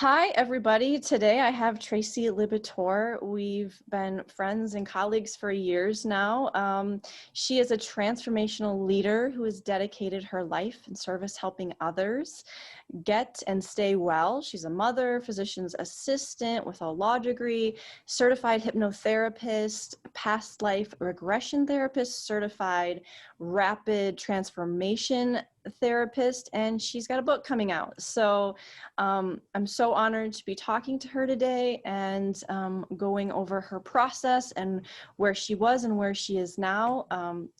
Hi, everybody. Today I have Tracy Libator. We've been friends and colleagues for years now. She is a transformational leader who has dedicated her life in service helping others get and stay well. She's a mother, physician's assistant with a law degree, certified hypnotherapist, past life regression therapist, certified rapid transformation therapist, and she's got a book coming out. So I'm so honored to be talking to her today and going over her process and where she was and where she is now.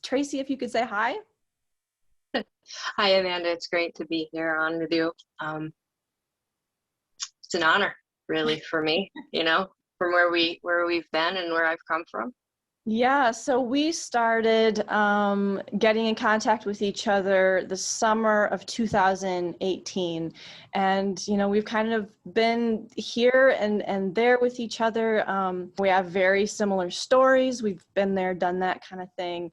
Tracy, if you could say hi. Hi, Amanda. It's great to be here on with you. It's an honor, really, for me, from where we've been and where I've come from. Yeah, so we started getting in contact with each other the summer of 2018. And, we've kind of been here and there with each other. We have very similar stories. We've been there, done that kind of thing.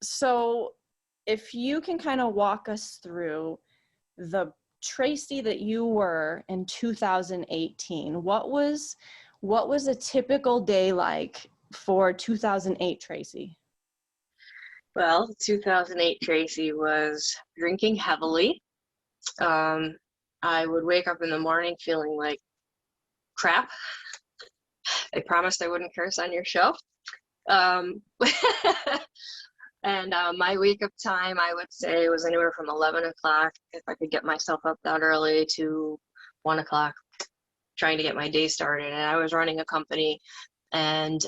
So if you can kind of walk us through the Tracy that you were in 2018, what was a typical day like for 2008 Tracy? Well, 2008 Tracy was drinking heavily. I would wake up in the morning feeling like crap. I promised I wouldn't curse on your show. And my wake up time, I would say, was anywhere from 11 o'clock, if I could get myself up that early, to 1 o'clock, trying to get my day started. And I was running a company, and,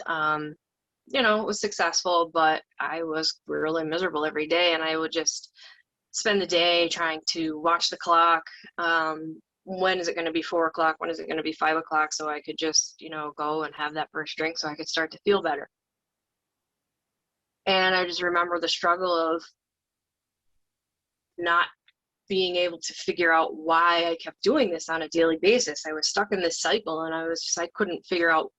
it was successful, but I was really miserable every day. And I would just spend the day trying to watch the clock. When is it going to be 4 o'clock? When is it going to be 5 o'clock? So I could just, go and have that first drink so I could start to feel better. And I just remember the struggle of not being able to figure out why I kept doing this on a daily basis. I was stuck in this cycle, and I couldn't figure out,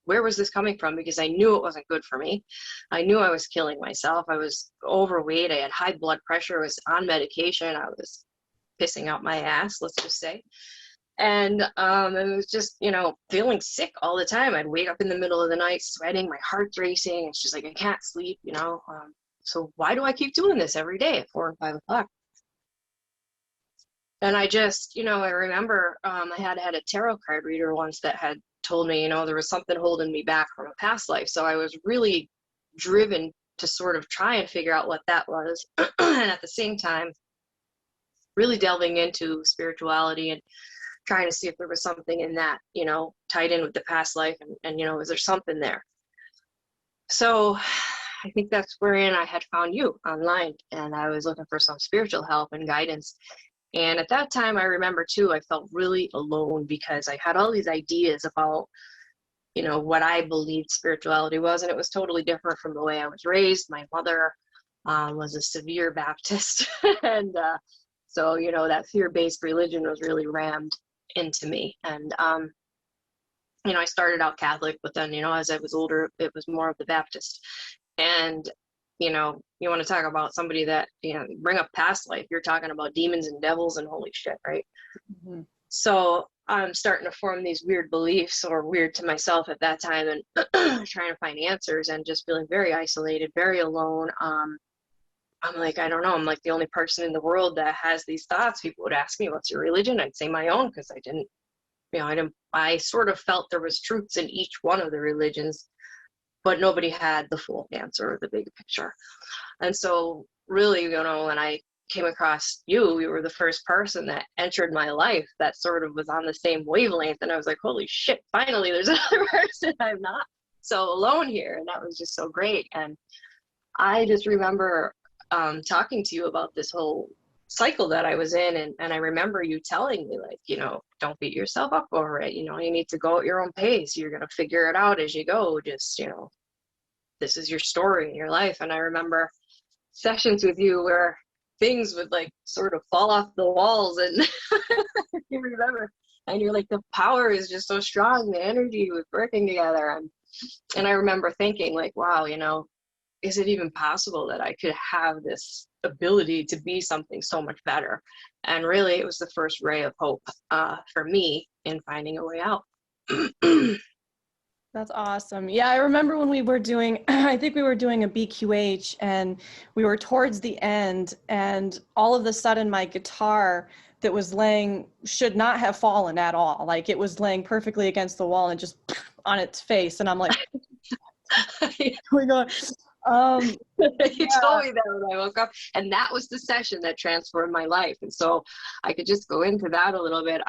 where was this coming from, because I knew it wasn't good for me. I knew I was killing myself. I was overweight. I had high blood pressure. I was on medication. I was pissing out my ass, let's just say. And it was just, feeling sick all the time. I'd wake up in the middle of the night, sweating, my heart's racing. It's just like, I can't sleep, So why do I keep doing this every day at 4 and 5 o'clock? And I just, I remember I had a tarot card reader once that had told me, there was something holding me back from a past life. So I was really driven to sort of try and figure out what that was. And at the same time, really delving into spirituality and trying to see if there was something in that, tied in with the past life, and is there something there? So I think that's wherein I had found you online, and I was looking for some spiritual help and guidance. And at that time, I remember too, I felt really alone, because I had all these ideas about, what I believed spirituality was, and it was totally different from the way I was raised. My mother was a severe Baptist, and so, that fear-based religion was really rammed into me. And I started out Catholic, but then, as I was older, it was more of the Baptist. And you want to talk about somebody that, bring up past life, you're talking about demons and devils and holy shit, right? Mm-hmm. So I'm starting to form these weird beliefs, or weird to myself at that time, and trying to find answers, and just feeling very isolated, very alone. I'm like, I don't know, I'm like the only person in the world that has these thoughts. People would ask me, what's your religion? I'd say my own, because I sort of felt there was truths in each one of the religions, but nobody had the full answer or the big picture. And so really, when I came across you were the first person that entered my life that sort of was on the same wavelength. And I was like, holy shit, finally there's another person. I'm not so alone here. And that was just so great. And I just remember talking to you about this whole cycle that I was in. And I remember you telling me, like, don't beat yourself up over it. You need to go at your own pace. You're going to figure it out as you go. Just, this is your story in your life. And I remember sessions with you where things would like sort of fall off the walls, and you remember, and you're like, the power is just so strong, the energy was working together. And I remember thinking, like, wow, is it even possible that I could have this ability to be something so much better. And really, it was the first ray of hope for me in finding a way out. That's awesome. Yeah, I remember when we were doing, I think we were doing a BQH, and we were towards the end, and all of a sudden my guitar that was laying should not have fallen at all. Like, it was laying perfectly against the wall and just on its face. And I'm like, You oh my God. told Yeah. me that when I woke up, and that was the session that transformed my life. And so I could just go into that a little bit.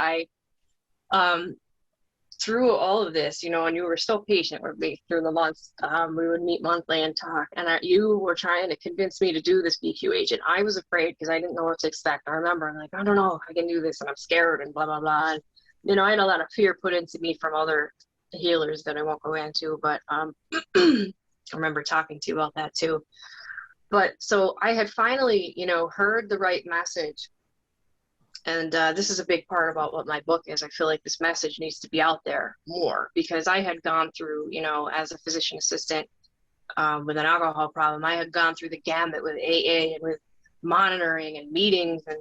Um, through all of this, and you were so patient with me through the months. We would meet monthly and talk, and you were trying to convince me to do this BQH, and I was afraid because I didn't know what to expect. I remember I'm like, I don't know if I can do this, and I'm scared, and blah, blah, blah. And, I had a lot of fear put into me from other healers that I won't go into, but I remember talking to you about that too. But so I had finally, heard the right message. And this is a big part about what my book is. I feel like this message needs to be out there more, because I had gone through, as a physician assistant with an alcohol problem, I had gone through the gamut with AA and with monitoring and meetings and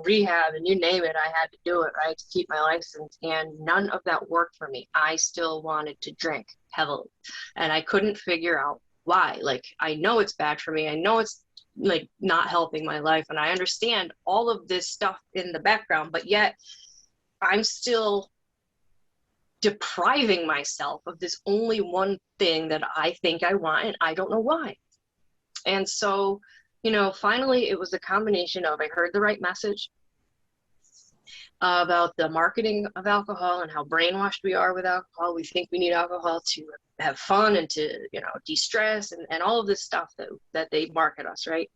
rehab and you name it. I had to do it, right, to keep my license. And none of that worked for me. I still wanted to drink heavily, and I couldn't figure out why. Like, I know it's bad for me. I know it's like not helping my life, and I understand all of this stuff in the background, but yet I'm still depriving myself of this only one thing that I think I want, and I don't know why. And so, finally it was a combination of, I heard the right message about the marketing of alcohol and how brainwashed we are with alcohol. We think we need alcohol to have fun and to, de-stress and all of this stuff that they market us, right?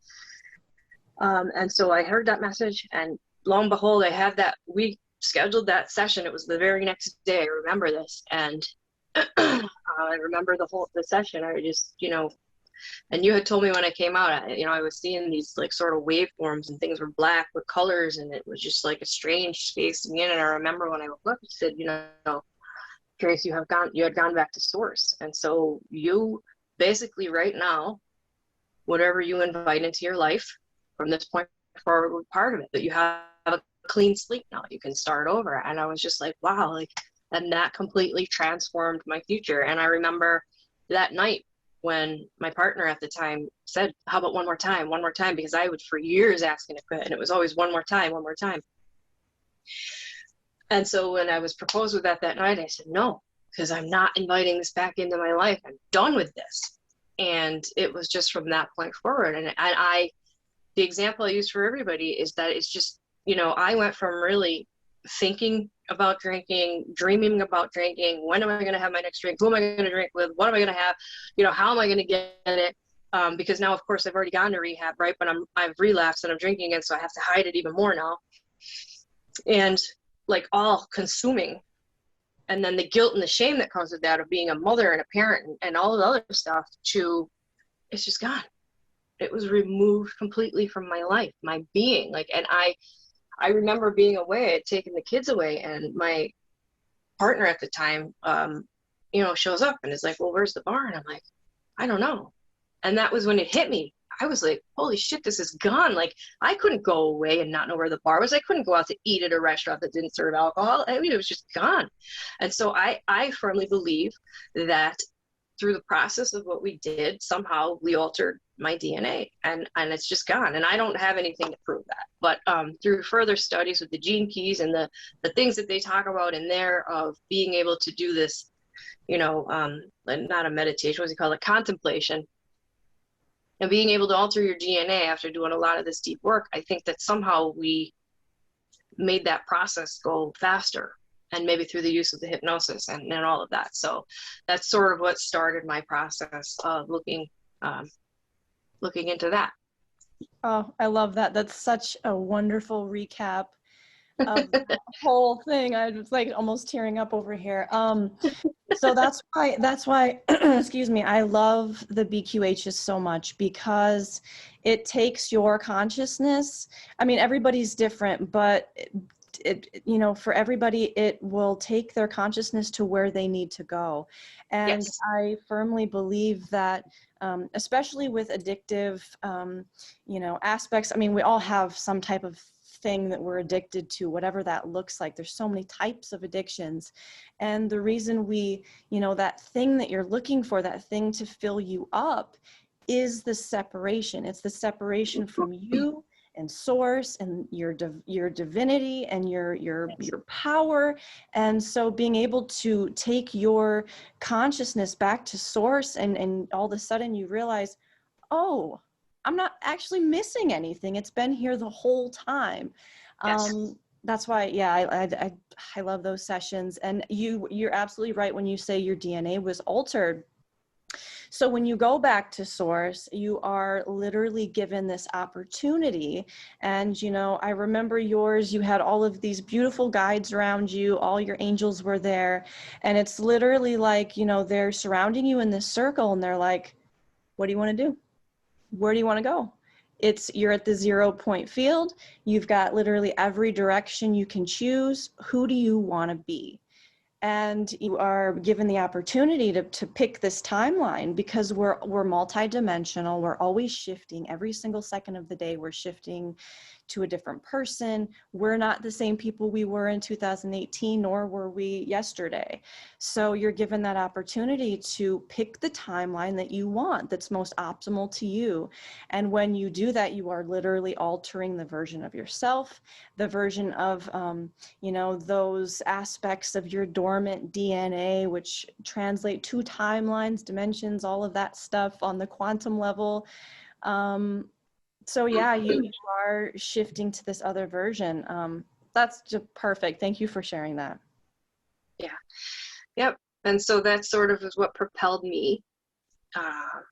And so I heard that message, and lo and behold, we scheduled that session. It was the very next day. I remember this. And I remember the session. I just, and you had told me when I came out, I was seeing these like sort of waveforms, and things were black with colors, and it was just like a strange space to me in. And I remember when I woke up, you said, Grace, you had gone back to source. And so you basically right now, whatever you invite into your life from this point forward, were part of it, that you have a clean slate now. You can start over. And I was just like, wow, like, and that completely transformed my future. And I remember that night when my partner at the time said, how about one more time, because I would for years asking to quit, and it was always one more time. And so when I was proposed with that night, I said, no, because I'm not inviting this back into my life. I'm done with this. And it was just from that point forward. And the example I use for everybody is that it's just, I went from really thinking about drinking, dreaming about drinking. When am I going to have my next drink? Who am I going to drink with? What am I going to have? How am I going to get it? Because now, of course, I've already gone to rehab, right? But I've relapsed and I'm drinking again, so I have to hide it even more now. And like all consuming. And then the guilt and the shame that comes with that, of being a mother and a parent and all the other stuff, it's just gone. It was removed completely from my life, my being. Like, and I remember being away, I'd taken the kids away, and my partner at the time, shows up and is like, well, where's the bar? And I'm like, I don't know. And that was when it hit me. I was like, holy shit, this is gone. Like, I couldn't go away and not know where the bar was. I couldn't go out to eat at a restaurant that didn't serve alcohol. I mean, it was just gone. And so I firmly believe that through the process of what we did, somehow we altered my DNA, and it's just gone. And I don't have anything to prove that. But through further studies with the gene keys and the things that they talk about in there, of being able to do this, not a meditation, what's it called, a contemplation, and being able to alter your DNA after doing a lot of this deep work, I think that somehow we made that process go faster, and maybe through the use of the hypnosis and all of that. So that's sort of what started my process of looking into that. Oh, I love that. That's such a wonderful recap of the whole thing. I was like almost tearing up over here. So that's why, excuse me, I love the BQHs so much, because it takes your consciousness. I mean, everybody's different, but for everybody, it will take their consciousness to where they need to go. And Yes. I firmly believe that especially with addictive, aspects. I mean, we all have some type of thing that we're addicted to, whatever that looks like. There's so many types of addictions. And the reason that thing that you're looking for, that thing to fill you up, is the separation. It's the separation from you and source and your divinity and your power. And so being able to take your consciousness back to source, and all of a sudden you realize, oh, I'm not actually missing anything. It's been here the whole time. Yes. That's why, yeah, I love those sessions. And you're absolutely right when you say your DNA was altered. So when you go back to source, you are literally given this opportunity. And, I remember yours, you had all of these beautiful guides around you, all your angels were there. And it's literally like, they're surrounding you in this circle and they're like, what do you want to do? Where do you want to go? You're at the 0 point field. You've got literally every direction you can choose. Who do you want to be? And you are given the opportunity to pick this timeline, because we're multidimensional. We're always shifting. Every single second of the day, we're shifting to a different person. We're not the same people we were in 2018, nor were we yesterday. So you're given that opportunity to pick the timeline that you want, that's most optimal to you. And when you do that, you are literally altering the version of yourself, the version of, those aspects of your dormant DNA, which translate to timelines, dimensions, all of that stuff on the quantum level. So yeah, you are shifting to this other version. That's just perfect. Thank you for sharing that. Yeah. Yep. And so that sort of is what propelled me. That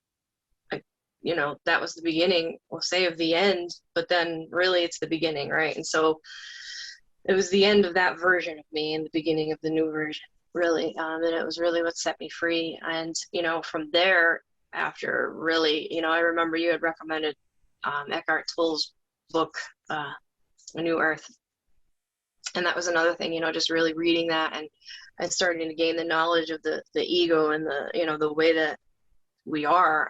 was the beginning, we'll say, of the end, but then really it's the beginning, right? And so it was the end of that version of me and the beginning of the new version, really. And it was really what set me free. And, from there, after really, I remember you had recommended Eckhart Tolle's book, A New Earth. And that was another thing, just really reading that and starting to gain the knowledge of the ego and the way that we are.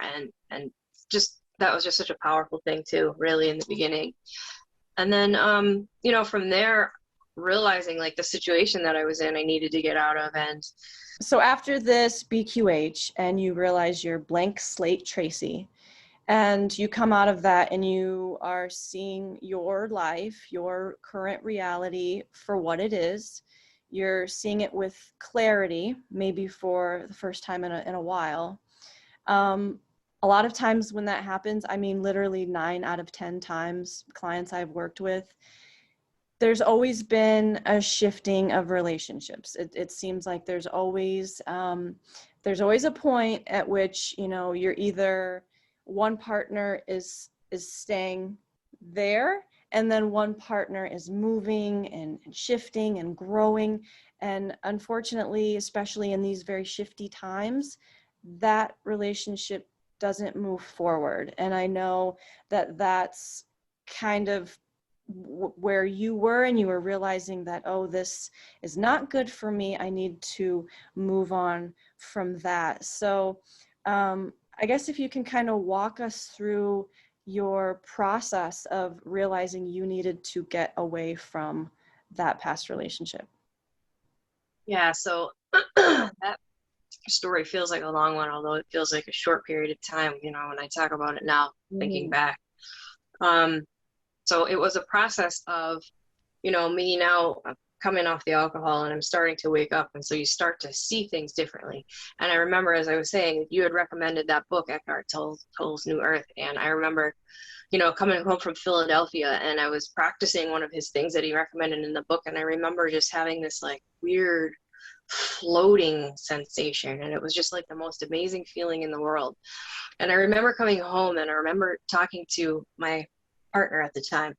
And just, that was just such a powerful thing too, really, in the beginning. And then, from there, realizing like the situation that I was in, I needed to get out of. And so after this BQH and you realize you're blank slate Tracy, and you come out of that and you are seeing your life, your current reality for what it is. You're seeing it with clarity, maybe for the first time in a while. A lot of times when that happens, I mean, literally 9 out of 10 times, clients I've worked with, there's always been a shifting of relationships. It seems like there's always a point at which, you're either one partner is staying there, and then one partner is moving and shifting and growing. And unfortunately, especially in these very shifty times, that relationship doesn't move forward. And I know that that's kind of where you were, and you were realizing that, oh, this is not good for me. I need to move on from that. So I guess if you can kind of walk us through your process of realizing you needed to get away from that past relationship. Yeah, so that story feels like a long one, although it feels like a short period of time, when I talk about it now, thinking back. So it was a process of, me now coming off the alcohol, and I'm starting to wake up. And so you start to see things differently. And I remember, as I was saying, you had recommended that book, Eckhart Tolle's New Earth. And I remember, coming home from Philadelphia, and I was practicing one of his things that he recommended in the book. And I remember just having this like weird floating sensation. And it was just like the most amazing feeling in the world. And I remember coming home, and I remember talking to my partner at the time.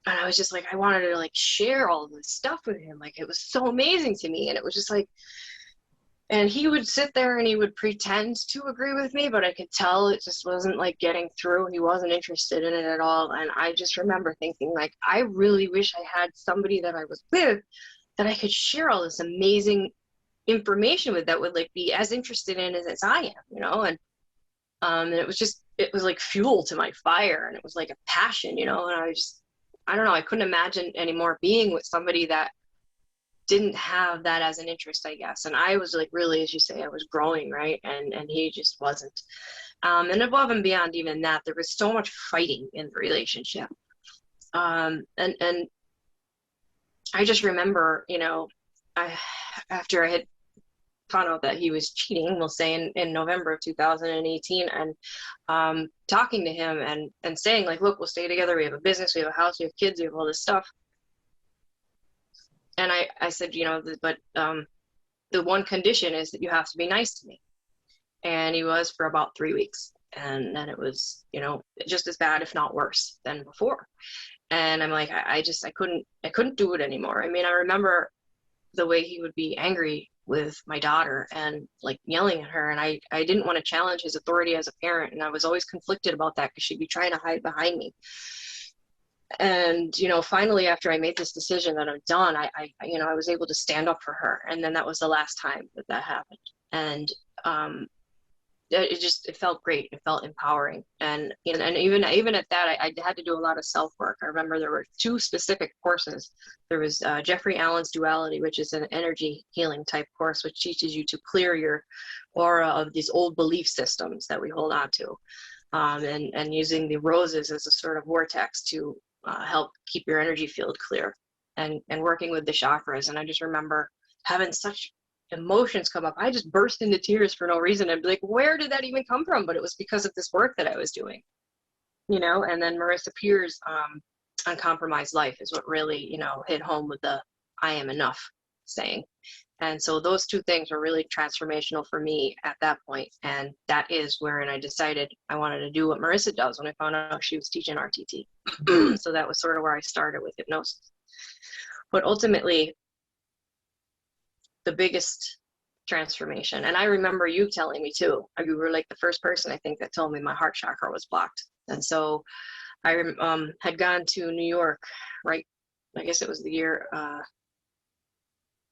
And I was just like, I wanted to like share all this stuff with him. Like, it was so amazing to me. And it was just like, and he would sit there and he would pretend to agree with me, but I could tell it just wasn't like getting through. He wasn't interested in it at all. And I just remember thinking, like, I really wish I had somebody that I was with that I could share all this amazing information with, that would like be as interested in as I am, And And it was like fuel to my fire, and it was like a passion, and I don't know, I couldn't imagine anymore being with somebody that didn't have that as an interest, I guess. And I was like, really, as you say, I was growing, right? And he just wasn't. And above and beyond even that, there was so much fighting in the relationship. And I just remember, after I had found out that he was cheating, we'll say in November of 2018, and talking to him and saying like, look, we'll stay together. We have a business, we have a house, we have kids, we have all this stuff. And I said, but the one condition is that you have to be nice to me. And he was for about 3 weeks. And then it was, just as bad, if not worse than before. And I'm like, I couldn't do it anymore. I mean, I remember the way he would be angry with my daughter and like yelling at her. And I didn't want to challenge his authority as a parent. And I was always conflicted about that because she'd be trying to hide behind me. And, finally, after I made this decision that I'm done, I was able to stand up for her. And then that was the last time that happened. And, it felt great. It felt empowering. And even at that, I had to do a lot of self-work. I remember there were 2 specific courses. There was Jeffrey Allen's Duality, which is an energy healing type course, which teaches you to clear your aura of these old belief systems that we hold on to. And using the roses as a sort of vortex to help keep your energy field clear, and working with the chakras. And I just remember having such emotions come up. I just burst into tears for no reason. I'd be like, where did that even come from? But it was because of this work that I was doing, and then Marissa Peer's Uncompromised Life is what really, hit home with the I am enough saying. And so those 2 things were really transformational for me at that point. And that is wherein I decided I wanted to do what Marissa does when I found out she was teaching RTT. So that was sort of where I started with hypnosis. But ultimately, the biggest transformation, and I remember you telling me too, you were like the first person I think that told me my heart chakra was blocked. And so I had gone to New York, right? I guess it was the year,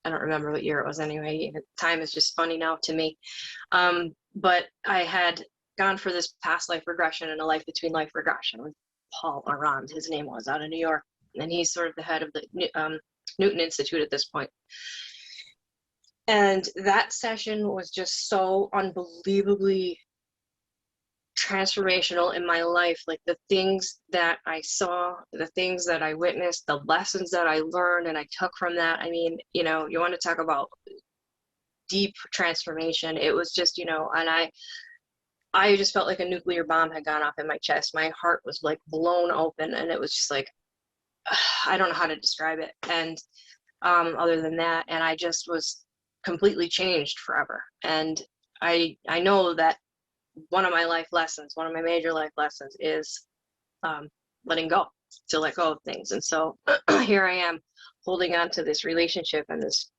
I don't remember what year it was anyway. Time is just funny now to me. But I had gone for this past life regression and a life between life regression with Paul Arand, his name was, out of New York. And he's sort of the head of the Newton Institute at this point. And that session was just so unbelievably transformational in my life. Like the things that I saw, the things that I witnessed, the lessons that I learned and I took from that. I mean, you want to talk about deep transformation. It was just, and I just felt like a nuclear bomb had gone off in my chest. My heart was like blown open, and it was just like, I don't know how to describe it. And other than that, and I just was completely changed forever. And I know that one of my major life lessons is letting go, to let go of things. And so here I am holding on to this relationship and this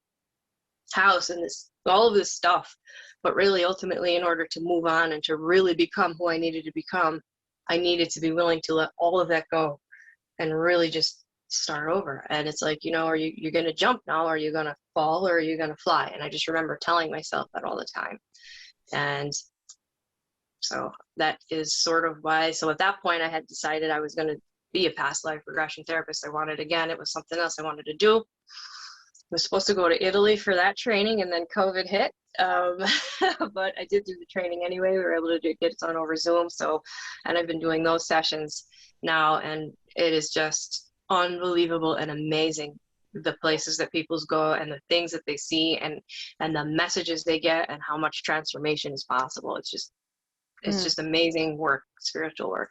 house and all of this stuff. But really, ultimately, in order to move on and to really become who I needed to become, I needed to be willing to let all of that go and really just start over. And it's like, are you're going to jump now? Are you going to fall, or are you going to fly? And I just remember telling myself that all the time. And so that is sort of why. So at that point, I had decided I was going to be a past life regression therapist. It was something else I wanted to do. I was supposed to go to Italy for that training, and then COVID hit. But I did do the training anyway. We were able to get it done over Zoom. And I've been doing those sessions now, and it is just unbelievable and amazing, the places that people go and the things that they see and the messages they get and how much transformation is possible. It's just amazing work, spiritual work.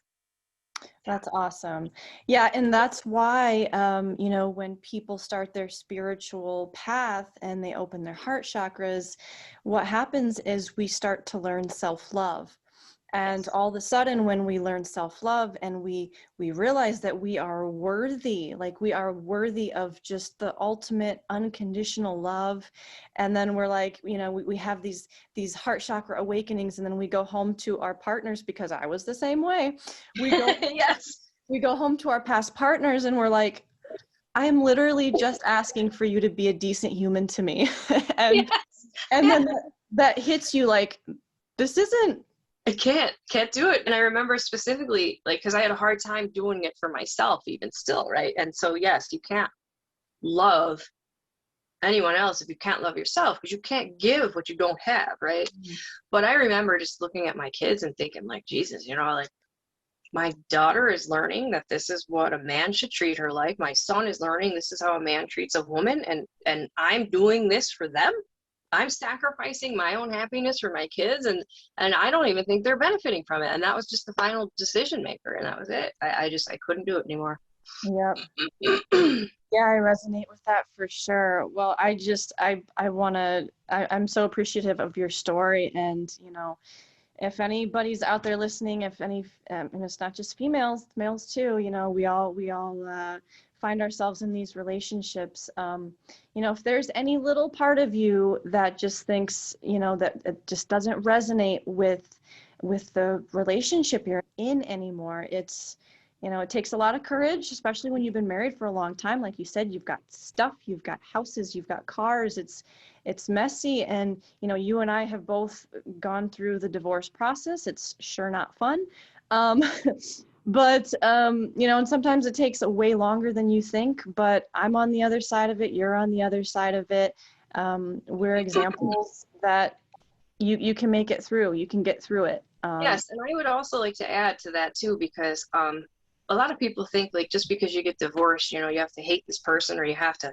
That's awesome. Yeah, and that's why, when people start their spiritual path and they open their heart chakras, what happens is we start to learn self-love. And all of a sudden, when we learn self-love and we realize that we are worthy, like we are worthy of just the ultimate unconditional love. And then we're like, we have these heart chakra awakenings, and then we go home to our partners, because I was the same way. We go, Yes. We go home to our past partners and we're like, I am literally just asking for you to be a decent human to me. And Yes. then that hits you like, this isn't I can't do it. And I remember specifically, like, because I had a hard time doing it for myself, even still, right? And so, yes, you can't love anyone else if you can't love yourself, because you can't give what you don't have, right? Mhm. But I remember just looking at my kids and thinking, like, Jesus, like, my daughter is learning that this is what a man should treat her like. My son is learning this is how a man treats a woman, and I'm doing this for them. I'm sacrificing my own happiness for my kids, and I don't even think they're benefiting from it. And that was just the final decision maker, and that was it. I couldn't do it anymore. Yep. Yeah, I resonate with that for sure. Well, I want to, I'm so appreciative of your story. And, if anybody's out there listening, if any, and it's not just females, males too, we all find ourselves in these relationships. If there's any little part of you that just thinks, that it just doesn't resonate with the relationship you're in anymore, it takes a lot of courage, especially when you've been married for a long time. Like you said, you've got stuff, you've got houses, you've got cars. It's messy. And, you and I have both gone through the divorce process. It's sure not fun. Um, but, and sometimes it takes way longer than you think, but I'm on the other side of it. You're on the other side of it. We're examples that you can make it through. You can get through it. Yes, and I would also like to add to that too, because a lot of people think, like, just because you get divorced, you have to hate this person or you have to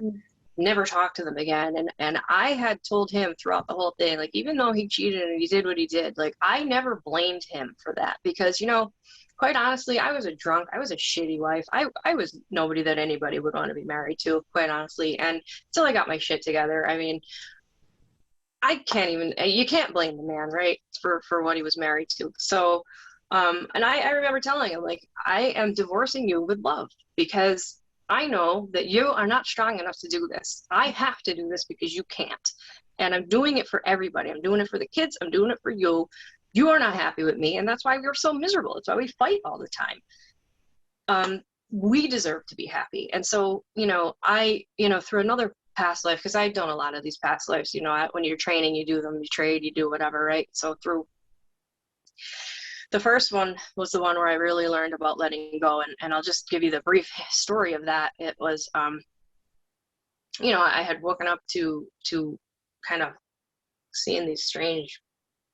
never talk to them again. And I had told him throughout the whole thing, like, even though he cheated and he did what he did, like, I never blamed him for that, because quite honestly, I was a drunk, I was a shitty wife, I was nobody that anybody would want to be married to, quite honestly. And until I got my shit together, I mean, you can't blame the man, right, for what he was married to. So and I remember telling him, like, I am divorcing you with love, because I know that you are not strong enough to do this. I have to do this because you can't. And I'm doing it for everybody. I'm doing it for the kids. I'm doing it for you. You are not happy with me. And that's why we're so miserable. That's why we fight all the time. We deserve to be happy. And so, through another past life, because I've done a lot of these past lives, when you're training, you do them, you trade, you do whatever, right? So through the first one was the one where I really learned about letting go. And I'll just give you the brief story of that. It was, I had woken up to kind of seeing these strange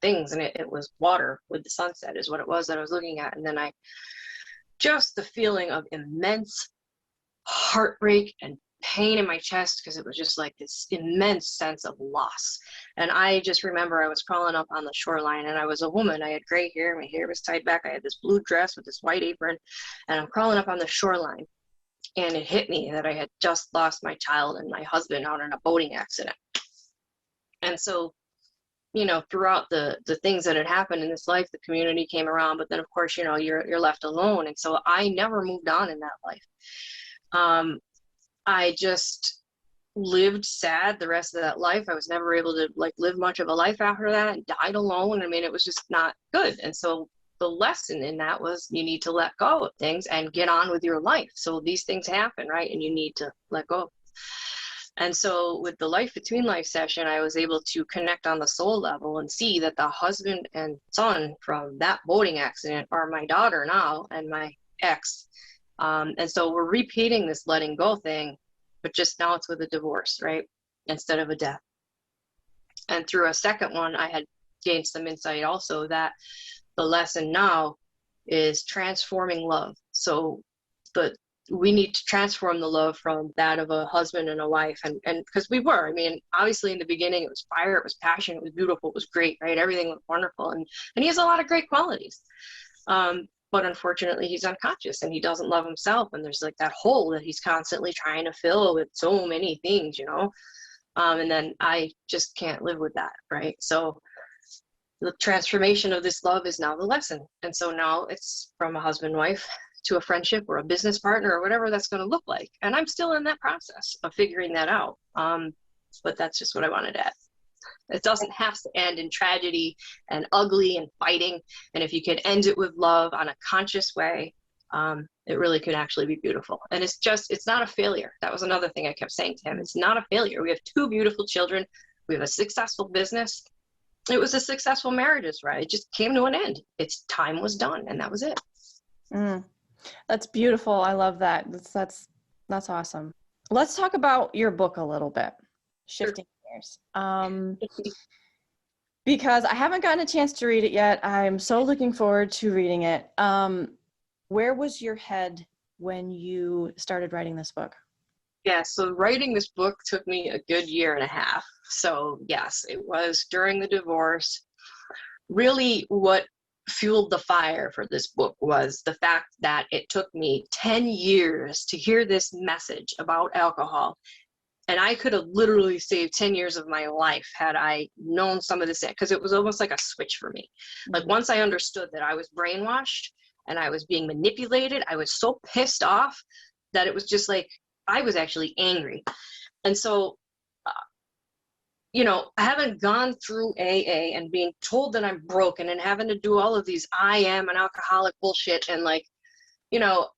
things, and it was water with the sunset is what it was that I was looking at. And then just the feeling of immense heartbreak and pain in my chest, because it was just like this immense sense of loss. And I just remember I was crawling up on the shoreline, and I was a woman. I had gray hair, my hair was tied back, I had this blue dress with this white apron, and I'm crawling up on the shoreline, and it hit me that I had just lost my child and my husband out in a boating accident. And so, throughout the things that had happened in this life, the community came around, but then of course, you're left alone. And so I never moved on in that life. I just lived sad the rest of that life. I was never able to live much of a life after that, and died alone. I mean, it was just not good. And so the lesson in that was you need to let go of things and get on with your life. So these things happen, right? And you need to let go. And so with the Life Between Life session, I was able to connect on the soul level and see that the husband and son from that boating accident are my daughter now and my ex. And so we're repeating this letting go thing, but just now it's with a divorce, right? Instead of a death. And through a second one, I had gained some insight also that the lesson now is transforming love. So we need to transform the love from that of a husband and a wife. And because we were, I mean, obviously in the beginning, it was fire, it was passion, it was beautiful, it was great, right? Everything was wonderful. And he has a lot of great qualities. But unfortunately, he's unconscious and he doesn't love himself. And there's that hole that he's constantly trying to fill with so many things, and then I just can't live with that, right? So the transformation of this love is now the lesson. And so now it's from a husband-wife to a friendship or a business partner or whatever that's going to look like. And I'm still in that process of figuring that out. But that's just what I wanted to add. It doesn't have to end in tragedy and ugly and fighting. And if you can end it with love on a conscious way, it really could actually be beautiful. And it's not a failure. That was another thing I kept saying to him. It's not a failure. We have 2 beautiful children. We have a successful business. it was a successful marriage, right? It just came to an end. Its time was done, and that was it. Mm, that's beautiful. I love that. That's awesome. Let's talk about your book a little bit. Sure. Shifting gears. Because I haven't gotten a chance to read it yet. I'm so looking forward to reading it. Where was your head when you started writing this book? Yeah, so writing this book took me a good year and a half. So yes, it was during the divorce. Really, what fueled the fire for this book was the fact that it took me 10 years to hear this message about alcohol. And I could have literally saved 10 years of my life had I known some of this, because it was almost like a switch for me. Like once I understood that I was brainwashed and I was being manipulated, I was so pissed off that it was just like, I was actually angry. And so, you know, having gone through AA and being told that I'm broken and having to do all of these I am an alcoholic bullshit, and like, you know,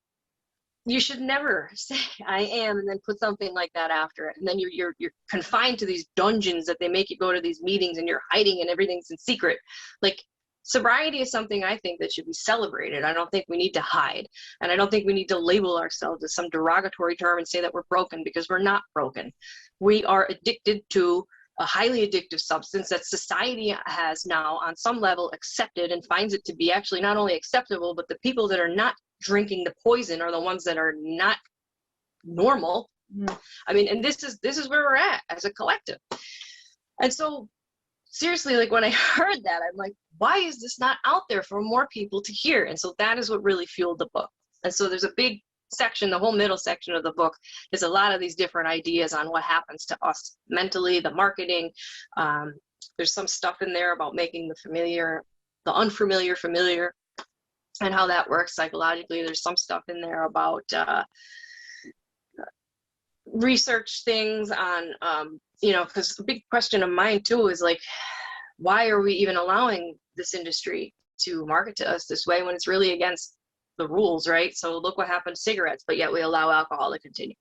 you should never say I am and then put something like that after it. And then you're confined to these dungeons that they make you go to these meetings and you're hiding and everything's in secret. Like, sobriety is something I think that should be celebrated. I don't think we need to hide. And I don't think we need to label ourselves as some derogatory term and say that we're broken, because we're not broken. We are addicted to a highly addictive substance that society has now on some level accepted and finds it to be actually not only acceptable, but the people that are not drinking the poison are the ones that are not normal. I mean, and this is where we're at as a collective. And so seriously, like when I heard that, I'm like, why is this not out there for more people to hear? And so that is what really fueled the book. And so there's a big section, the whole middle section of the book is a lot of these different ideas on what happens to us mentally, the marketing. There's some stuff in there about making the unfamiliar familiar, and how that works psychologically. There's some stuff in there about research things on, you know, because a big question of mine too is like, why are we even allowing this industry to market to us this way when it's really against the rules, right? So look what happened to cigarettes, but yet we allow alcohol to continue.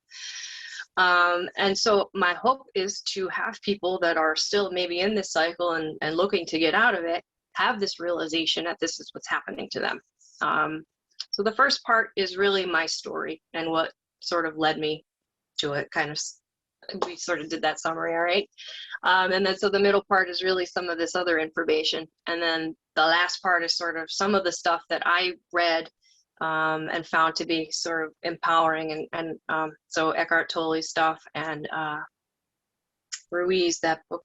And so my hope is to have people that are still maybe in this cycle and looking to get out of it, have this realization that this is what's happening to them. So the first part is really my story and what sort of led me to it. We sort of did that summary, all right? And then so the middle part is really some of this other information. And then the last part is sort of some of the stuff that I read and found to be sort of empowering. And so Eckhart Tolle's stuff and Ruiz, that book,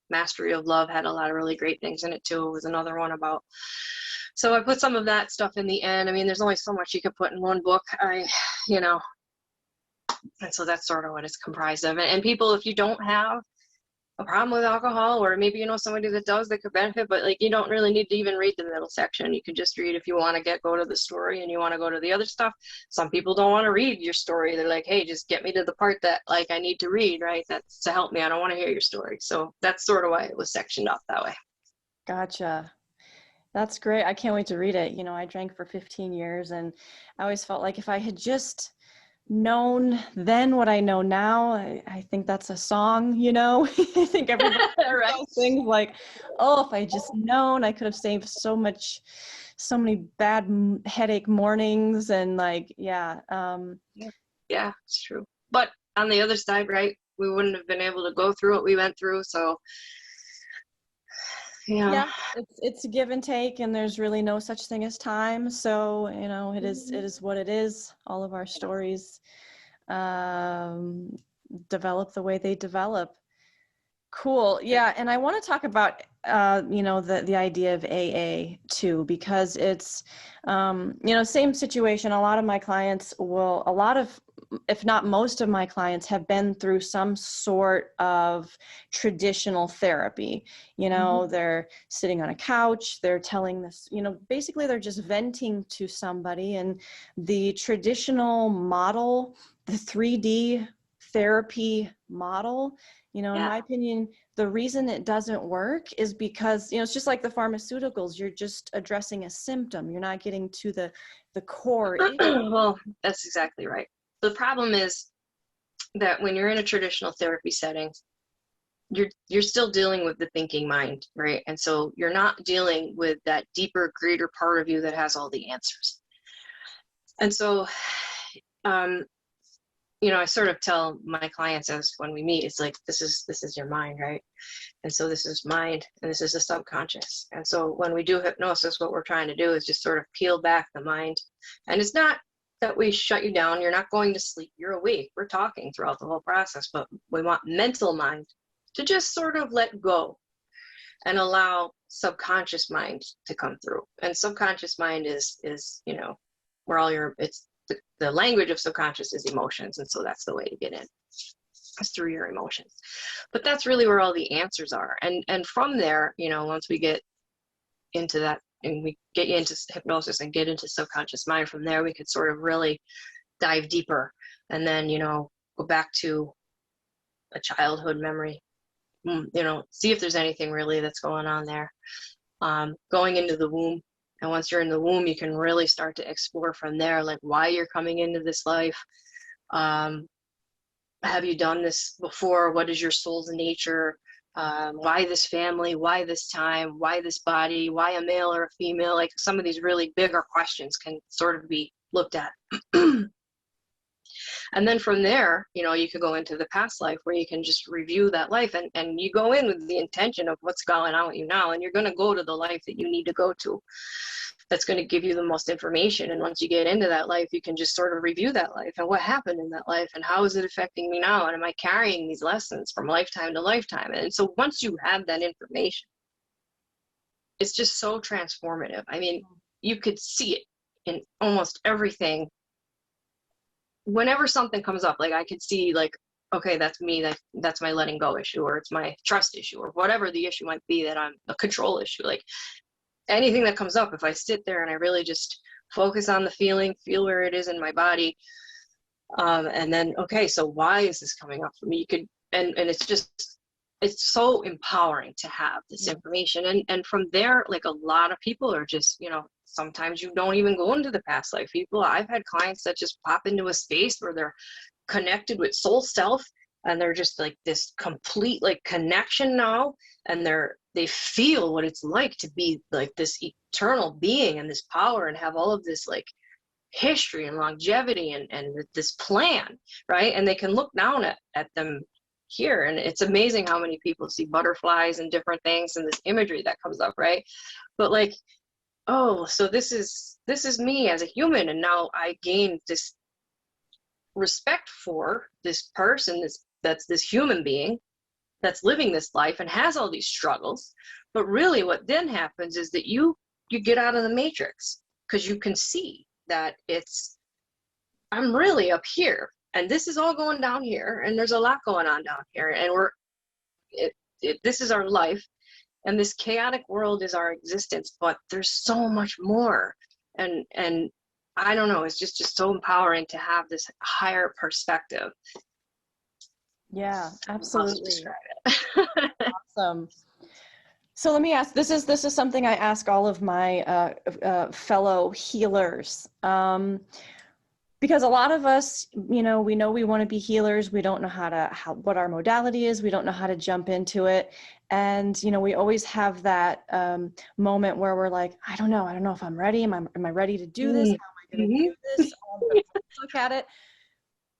Mastery of Love, had a lot of really great things in it too. It was another one about. So I put some of that stuff in the end. I mean, there's only so much you could put in one book. You know, and so that's sort of what it's comprised of. And people, if you don't have a problem with alcohol, or maybe you know somebody that does that could benefit, but like you don't really need to even read the middle section. You can just read if you want to go to the story and you want to go to the other stuff. Some people don't want to read your story. They're like, hey, just get me to the part that like I need to read, right? That's to help me. I don't want to hear your story. So that's sort of why it was sectioned up that way. Gotcha. That's great. I can't wait to read it. You know, I drank for 15 years and I always felt like if I had just known then what I know now, I think that's a song, you know. I think everybody right. things like, oh, if I just known, I could have saved so many bad headache mornings. And like, yeah, it's true. But on the other side, right, we wouldn't have been able to go through what we went through. So yeah, it's a give and take, and there's really no such thing as time. So, you know, it is what it is. All of our stories develop the way they develop. Cool. Yeah. And I want to talk about, you know, the idea of AA too, because it's, you know, same situation. A lot of my clients if not most of my clients have been through some sort of traditional therapy. You know, they're sitting on a couch, they're telling this, you know, basically they're just venting to somebody, and the traditional model, the 3D therapy model, you know, in my opinion, the reason it doesn't work is because, you know, it's just like the pharmaceuticals. You're just addressing a symptom. You're not getting to the core issue. Well, that's exactly right. The problem is that when you're in a traditional therapy setting, you're still dealing with the thinking mind, right? And so you're not dealing with that deeper, greater part of you that has all the answers. And so, I sort of tell my clients as when we meet, it's like, this is your mind, right? And so this is mind, and this is the subconscious. And so when we do hypnosis, what we're trying to do is just sort of peel back the mind. And it's not that we shut you down. You're not going to sleep. You're awake. We're talking throughout the whole process, but we want mental mind to just sort of let go and allow subconscious mind to come through. And subconscious mind is where all it's the language of subconscious is emotions. And so that's the way to get in, is through your emotions. But that's really where all the answers are. And from there, once we get into that and we get you into hypnosis and get into subconscious mind, from there we could sort of really dive deeper and then, go back to a childhood memory, see if there's anything really that's going on there. Going into the womb. And once you're in the womb, you can really start to explore from there, like why you're coming into this life. Have you done this before? What is your soul's nature? Why this family? Why this time? Why this body? Why a male or a female? Like some of these really bigger questions can sort of be looked at. And then from there, you could go into the past life where you can just review that life, and you go in with the intention of what's going on with you now, and you're going to go to the life that you need to go to. That's going to give you the most information. And once you get into that life, you can just sort of review that life and what happened in that life and how is it affecting me now? And am I carrying these lessons from lifetime to lifetime? And so once you have that information, it's just so transformative. I mean, you could see it in almost everything. Whenever something comes up, like I could see like, okay, that's me, that's my letting go issue, or it's my trust issue, or whatever the issue might be, that I'm a control issue. Like anything that comes up, if I sit there and I really just focus on the feeling, feel where it is in my body, and then, okay, so why is this coming up for me? You could, and it's so empowering to have this information. And from there, like a lot of people are just, sometimes you don't even go into the past life people. I've had clients that just pop into a space where they're connected with soul self, and they're just like this complete like connection now, and they feel what it's like to be like this eternal being and this power and have all of this like history and longevity and this plan, right? And they can look down at them here, and it's amazing how many people see butterflies and different things and this imagery that comes up, right? But like, oh, so this is me as a human, and now I gain this respect for this person, that's this human being that's living this life and has all these struggles. But really what then happens is that you get out of the matrix, because you can see that I'm really up here, and this is all going down here, and there's a lot going on down here, and this is our life, and this chaotic world is our existence, but there's so much more. And I don't know, it's just so empowering to have this higher perspective. Yeah, absolutely. Describe it. Awesome. So let me ask, this is something I ask all of my fellow healers, because a lot of us, we know we want to be healers. We don't know what our modality is. We don't know how to jump into it. And, we always have that moment where we're like, I don't know if I'm ready. Am I ready to do this? How am I going to do this? Look at it.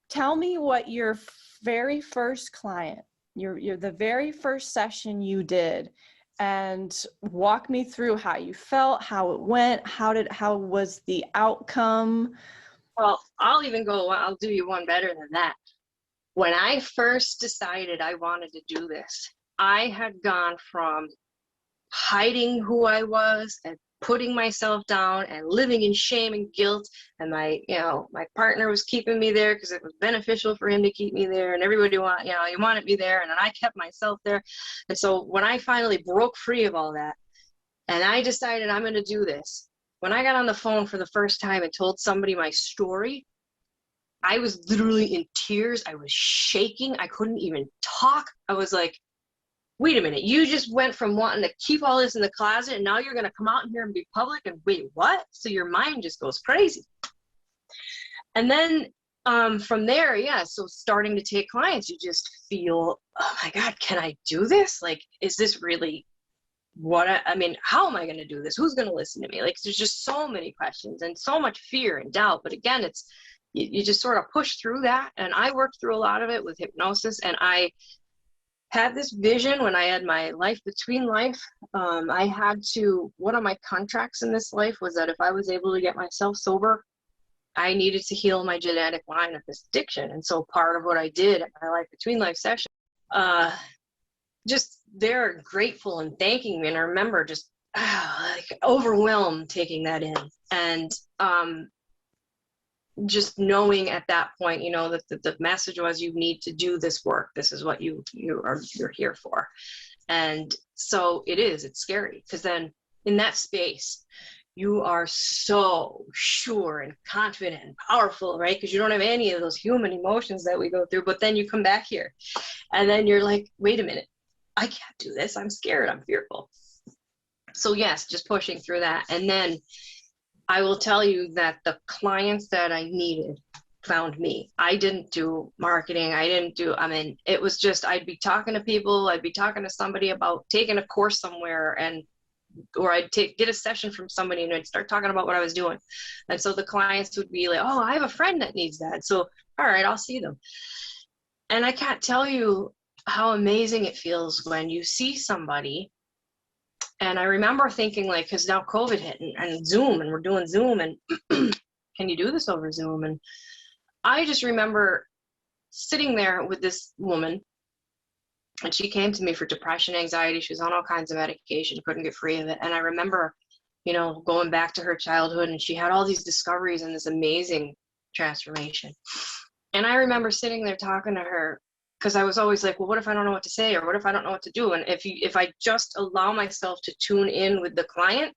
Tell me what your very first client, the very first session you did, and walk me through how you felt, how it went, how was the outcome? Well, I'll do you one better than that. When I first decided I wanted to do this, I had gone from hiding who I was and putting myself down and living in shame and guilt, and my partner was keeping me there because it was beneficial for him to keep me there, and everybody he wanted me there, and then I kept myself there. And so when I finally broke free of all that and I decided I'm going to do this, when I got on the phone for the first time and told somebody my story, I was literally in tears. I was shaking. I couldn't even talk. I was like, wait a minute, you just went from wanting to keep all this in the closet, and now you're going to come out here and be public, and wait, what? So your mind just goes crazy. And then from there, yeah, so starting to take clients, you just feel, oh my God, can I do this? Like, is this really what I mean, how am I going to do this? Who's going to listen to me? Like, there's just so many questions and so much fear and doubt. But again, it's, you just sort of push through that. And I worked through a lot of it with hypnosis. And I had this vision when I had my life between life. I had to, one of my contracts in this life was that if I was able to get myself sober, I needed to heal my genetic line of this addiction. And so part of what I did at my life between life session, just they're grateful and thanking me. And I remember just like overwhelmed taking that in. And just knowing at that point, you know, that the message was, you need to do this work. This is what you're here for. And so it's scary, because then in that space, you are so sure and confident and powerful, right? Because you don't have any of those human emotions that we go through. But then you come back here and then you're like, wait a minute, I can't do this. I'm scared. I'm fearful. So yes, just pushing through that. And then I will tell you that the clients that I needed found me. I didn't do marketing. I mean, it was just, I'd be talking to people. I'd be talking to somebody about taking a course somewhere, or I'd get a session from somebody and I'd start talking about what I was doing. And so the clients would be like, oh, I have a friend that needs that. So, all right, I'll see them. And I can't tell you how amazing it feels when you see somebody. And I remember thinking, like, because now COVID hit and Zoom, and we're doing Zoom, and can you do this over Zoom? And I just remember sitting there with this woman, and she came to me for depression, anxiety. She was on all kinds of medication, couldn't get free of it. And I remember, you know, going back to her childhood, and she had all these discoveries and this amazing transformation. And I remember sitting there talking to her, because I was always like, well, what if I don't know what to say? Or what if I don't know what to do? And if I just allow myself to tune in with the client,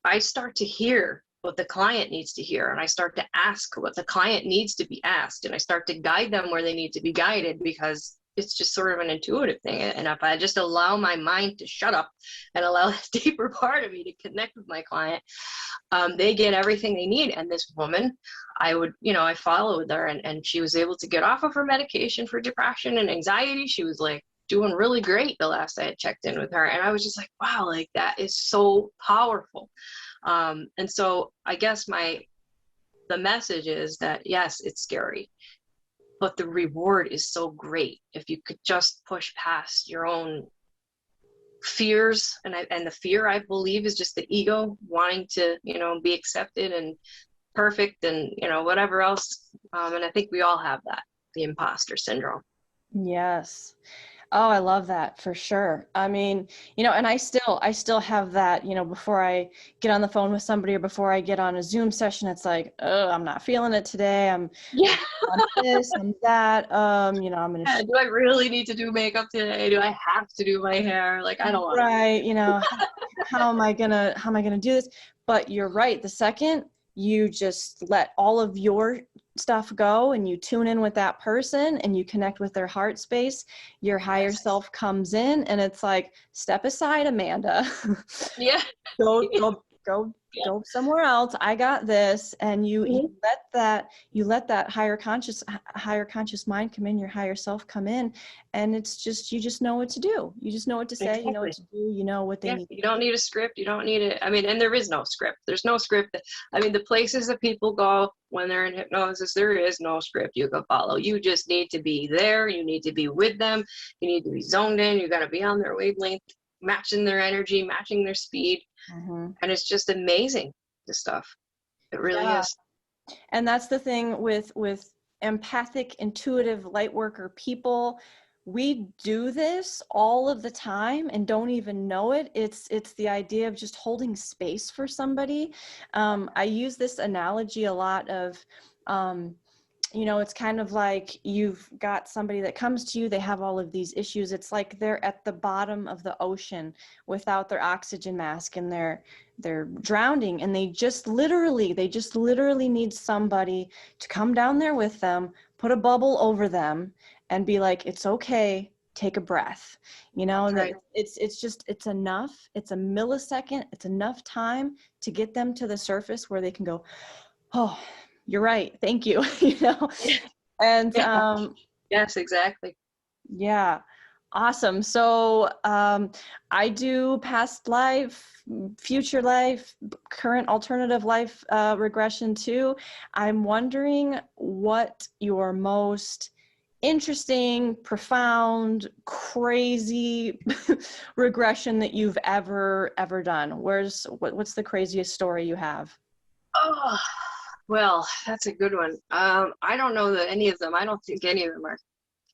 I start to hear what the client needs to hear. And I start to ask what the client needs to be asked. And I start to guide them where they need to be guided, because it's just sort of an intuitive thing. And if I just allow my mind to shut up and allow this deeper part of me to connect with my client, they get everything they need. And this woman, I followed her, and she was able to get off of her medication for depression and anxiety. She was like doing really great the last I had checked in with her. And I was just like, wow, like that is so powerful. And so I guess the message is that, yes, it's scary, but the reward is so great if you could just push past your own fears. And the fear, I believe, is just the ego wanting to, you know, be accepted and perfect and, you know, whatever else. And I think we all have that, the imposter syndrome. Yes. Oh, I love that for sure. I mean, you know, and I still have that, you know, before I get on the phone with somebody or before I get on a Zoom session, it's like, oh, I'm not feeling it today. I'm this, I'm that. You know, I'm going to, Do I really need to do makeup today? Do I have to do my hair? Like, I don't want to. right. You know, how am I going to do this? But you're right. The second you just let all of your stuff go and you tune in with that person and you connect with their heart space, your higher self comes in, and it's like, step aside, Amanda. Yeah. Go somewhere else. I got this. And you let that higher conscious mind come in, your higher self come in, and it's just, you just know what to do. You just know what to say. Exactly. You know what to do. You know what they need. You don't need a script. You don't need it. I mean, and there is no script. There's no script. I mean, the places that people go when they're in hypnosis, there is no script you can follow. You just need to be there. You need to be with them. You need to be zoned in. You got to be on their wavelength, matching their energy, matching their speed. Mm-hmm. And it's just amazing, this stuff. It really is. And that's the thing with empathic, intuitive light worker people. We do this all of the time and don't even know it. It's the idea of just holding space for somebody. I use this analogy a lot of, you know, it's kind of like you've got somebody that comes to you, they have all of these issues. It's like they're at the bottom of the ocean without their oxygen mask, and they're drowning, and they just literally need somebody to come down there with them, put a bubble over them, and be like, it's okay, take a breath, you know. And right. It's enough. It's a millisecond. It's enough time to get them to the surface where they can go, oh, you're right. Thank you. You know, and Yeah. Yes, exactly. yeah, awesome. So I do past life, future life, current alternative life regression too. I'm wondering what your most interesting, profound, crazy regression that you've ever done. What's the craziest story you have? Oh, well, that's a good one. I don't know that any of them, I don't think any of them are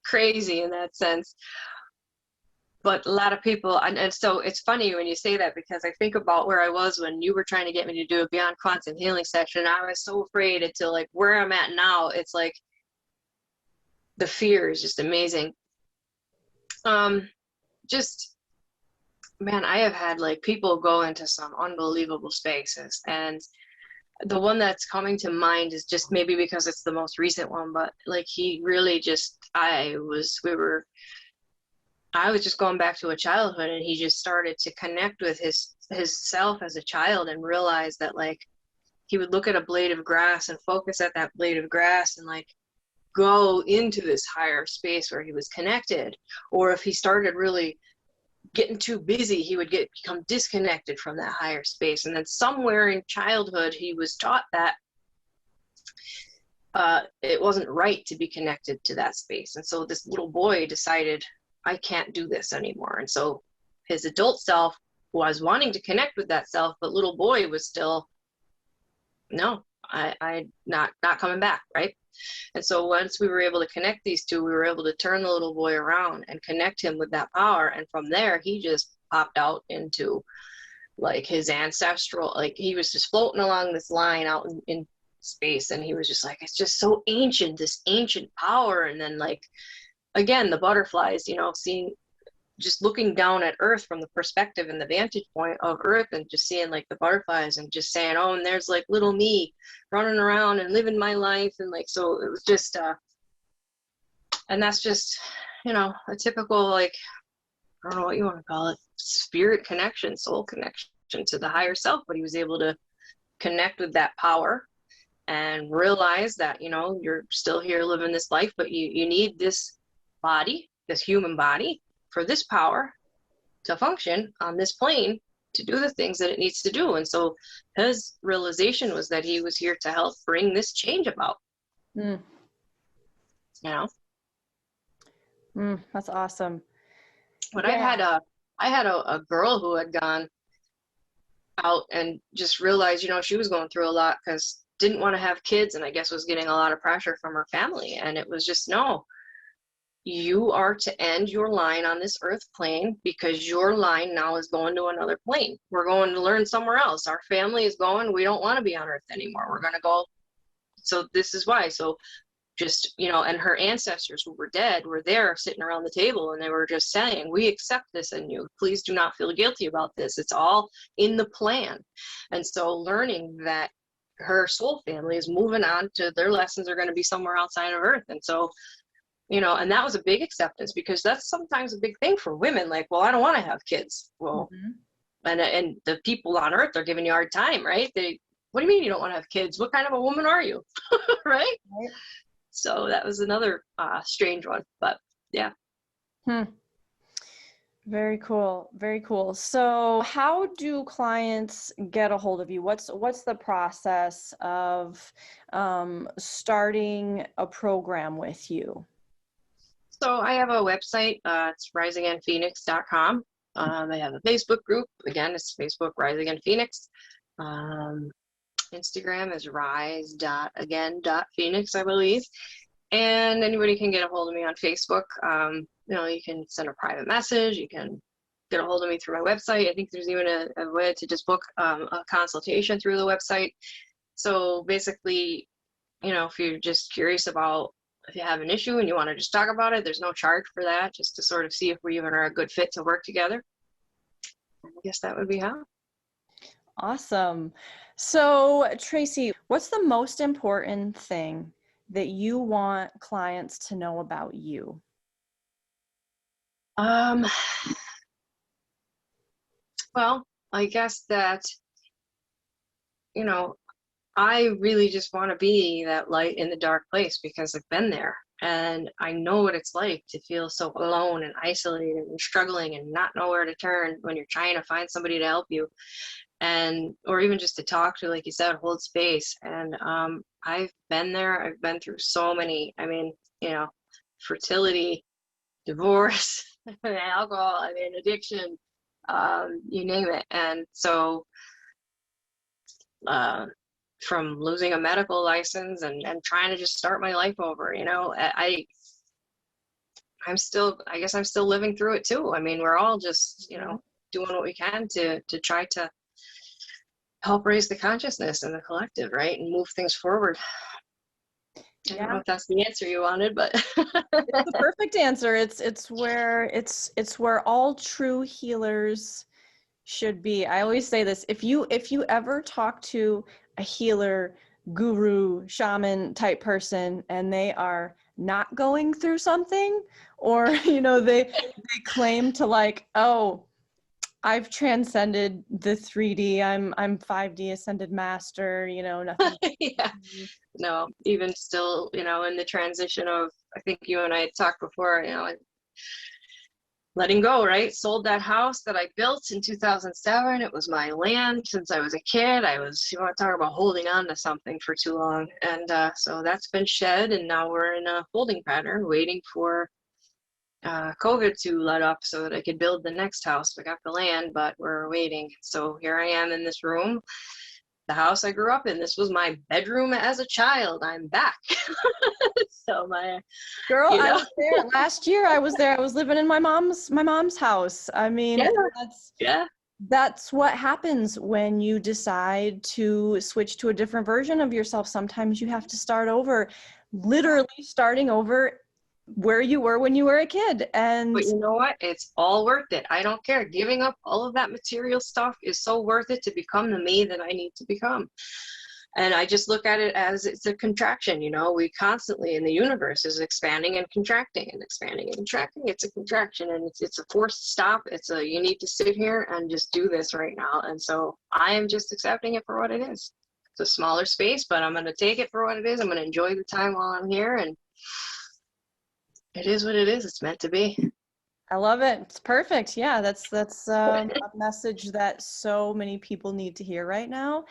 crazy in that sense. But a lot of people, and so it's funny when you say that, because I think about where I was when you were trying to get me to do a Beyond Quantum Healing session. I was so afraid until like where I'm at now, it's like the fear is just amazing. Um, just man, I have had like people go into some unbelievable spaces, and the one that's coming to mind is just maybe because it's the most recent one, but like he really just, I was just going back to a childhood, and he just started to connect with his self as a child and realize that like he would look at a blade of grass and focus at that blade of grass and like go into this higher space where he was connected. Or if he started really getting too busy, he would become disconnected from that higher space. And then somewhere in childhood, he was taught that it wasn't right to be connected to that space. And so this little boy decided, I can't do this anymore. And so his adult self was wanting to connect with that self, but little boy was still, no, I not coming back, right? And so once we were able to connect these two, we were able to turn the little boy around and connect him with that power. And from there, he just popped out into like his ancestral, like he was just floating along this line out in space. And he was just like, it's just so ancient, this ancient power. And then like, again, the butterflies, you know, seeing, just looking down at Earth from the perspective and the vantage point of Earth, and just seeing like the butterflies and just saying, oh, and there's like little me running around and living my life. And like, so it was just, and that's just, you know, a typical, like, I don't know what you want to call it, spirit connection, soul connection to the higher self. But he was able to connect with that power and realize that, you know, you're still here living this life, but you need this body, this human body, for this power to function on this plane to do the things that it needs to do. And so his realization was that he was here to help bring this change about. Mm. You know, That's awesome. but Yeah. I had a girl who had gone out and just realized, you know, she was going through a lot because didn't want to have kids, and I guess was getting a lot of pressure from her family. And it was just, no, you are to end your line on this earth plane, because your line now is going to another plane. We're going to learn somewhere else. Our family is going, we don't want to be on earth anymore. We're going to go. So this is why. So just, you know, and her ancestors who were dead were there sitting around the table, and they were just saying, we accept this in you. Please do not feel guilty about this. It's all in the plan. And so learning that her soul family is moving on to their lessons are going to be somewhere outside of earth. And so, you know, and that was a big acceptance, because that's sometimes a big thing for women. Like, well, I don't want to have kids. Well, and the people on earth are giving you a hard time, right? What do you mean you don't want to have kids? What kind of a woman are you? Right? Right. So that was another strange one, but yeah. Hmm. Very cool. Very cool. So how do clients get a hold of you? What's the process of starting a program with you? So I have a website. It's riseagainphoenix.com. I have a Facebook group. Again, it's Facebook Rise Again Phoenix. Instagram is rise.again.phoenix, I believe. And anybody can get a hold of me on Facebook. You know, you can send a private message. You can get a hold of me through my website. I think there's even a way to just book a consultation through the website. So basically, you know, if you're just curious about, if you have an issue and you want to just talk about it, there's no charge for that, just to sort of see if we even are a good fit to work together. I guess that would be how. Awesome. So Tracy, what's the most important thing that you want clients to know about you? Well, I guess that, you know, I really just want to be that light in the dark place because I've been there and I know what it's like to feel so alone and isolated and struggling and not know where to turn when you're trying to find somebody to help you, and or even just to talk to, like you said, hold space. And I've been there. I've been through so many, I mean, you know, fertility, divorce, alcohol, I mean, addiction, you name it. And so uh, from losing a medical license and trying to just start my life over, you know, I'm still, I guess I'm still living through it too. I mean, we're all just, you know, doing what we can to try to help raise the consciousness in the collective, right? And move things forward. I don't know Yeah. if that's the answer you wanted, but It's the perfect answer. It's where all true healers should be. I always say this, if you ever talk to a healer, guru, shaman type person and they are not going through something, or you know, they claim to like, oh, I've transcended the 3D, I'm 5D ascended master, you know, nothing. yeah, no, even still, you know, in the transition of, I think you and I had talked before, you know, letting go, right? Sold that house that I built in 2007. It was my land since I was a kid. You want to talk about holding on to something for too long. And so that's been shed. And now we're in a holding pattern, waiting for COVID to let up so that I could build the next house. We got the land, but we're waiting. So here I am in this room, the house I grew up in. This was my bedroom as a child. I'm back. So my, Girl, you I know, was there last year. I was there. I was living in my mom's house. I mean, yeah, yeah. that's what happens when you decide to switch to a different version of yourself. Sometimes you have to start over, literally starting over where you were when you were a kid. And But you know what? It's all worth it. I don't care. Giving up all of that material stuff is so worth it to become the me that I need to become. And I just look at it as it's a contraction. You know, we constantly in the universe is expanding and contracting and expanding and contracting. It's a contraction, and it's a forced stop. It's a, you need to sit here and just do this right now. And so I am just accepting it for what it is. It's a smaller space, but I'm going to take it for what it is. I'm going to enjoy the time while I'm here, and it is what it is. It's meant to be. I love it. It's perfect. Yeah, that's a message that so many people need to hear right now.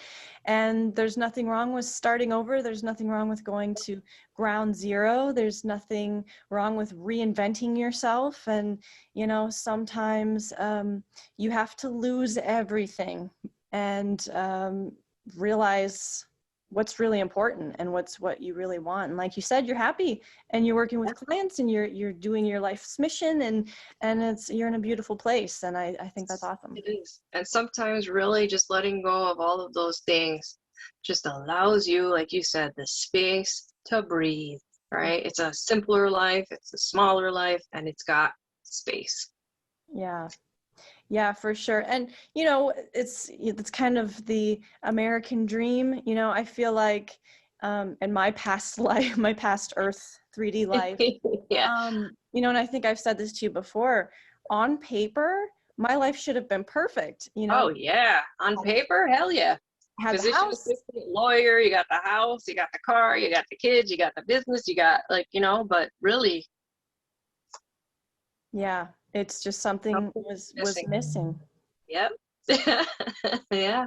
And there's nothing wrong with starting over. There's nothing wrong with going to ground zero. There's nothing wrong with reinventing yourself. And, you know, sometimes you have to lose everything and realize what's really important and what you really want. And like you said, you're happy and you're working with clients and you're doing your life's mission, and you're in a beautiful place. And I think that's awesome. It is. And sometimes really just letting go of all of those things just allows you, like you said, the space to breathe, right? It's a simpler life, it's a smaller life, and it's got space. Yeah. Yeah, for sure. And, you know, it's kind of the American dream. You know, I feel like in my past life, my past Earth 3D life, Yeah. you know, and I think I've said this to you before, on paper, my life should have been perfect. You know, Oh, yeah. On paper, hell yeah. had the Physician house. assistant, lawyer, you got the house, you got the car, you got the kids, you got the business, you got, like, you know, but really Yeah, it's just something something was missing. missing. Yep. Yeah,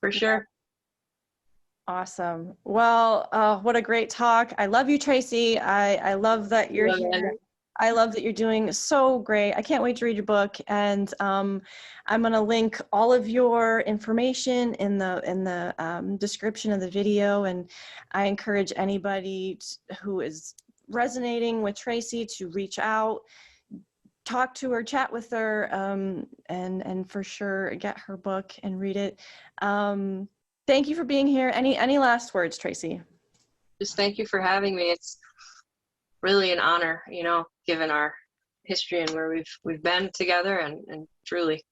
for Yeah. sure. Awesome. Well, what a great talk. I love you, Tracy. I love that you're Yeah, here. man. I love that you're doing so great. I can't wait to read your book, and I'm going to link all of your information in the description of the video. And I encourage anybody who is resonating with Tracy to reach out, talk to her, chat with her, and for sure get her book and read it. Thank you for being here. Any last words, Tracy? Just thank you for having me. It's really an honor, you know, given our history and where we've been together, and truly.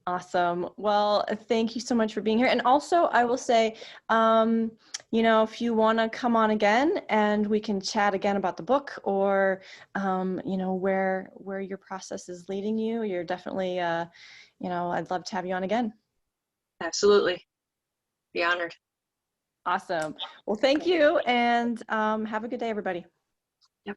Awesome. Well, thank you so much for being here. And also, I will say, you know, if you want to come on again and we can chat again about the book, or, you know, where your process is leading you, you're definitely, you know, I'd love to have you on again. Absolutely. Be honored. Awesome. Well, thank you, and have a good day, everybody.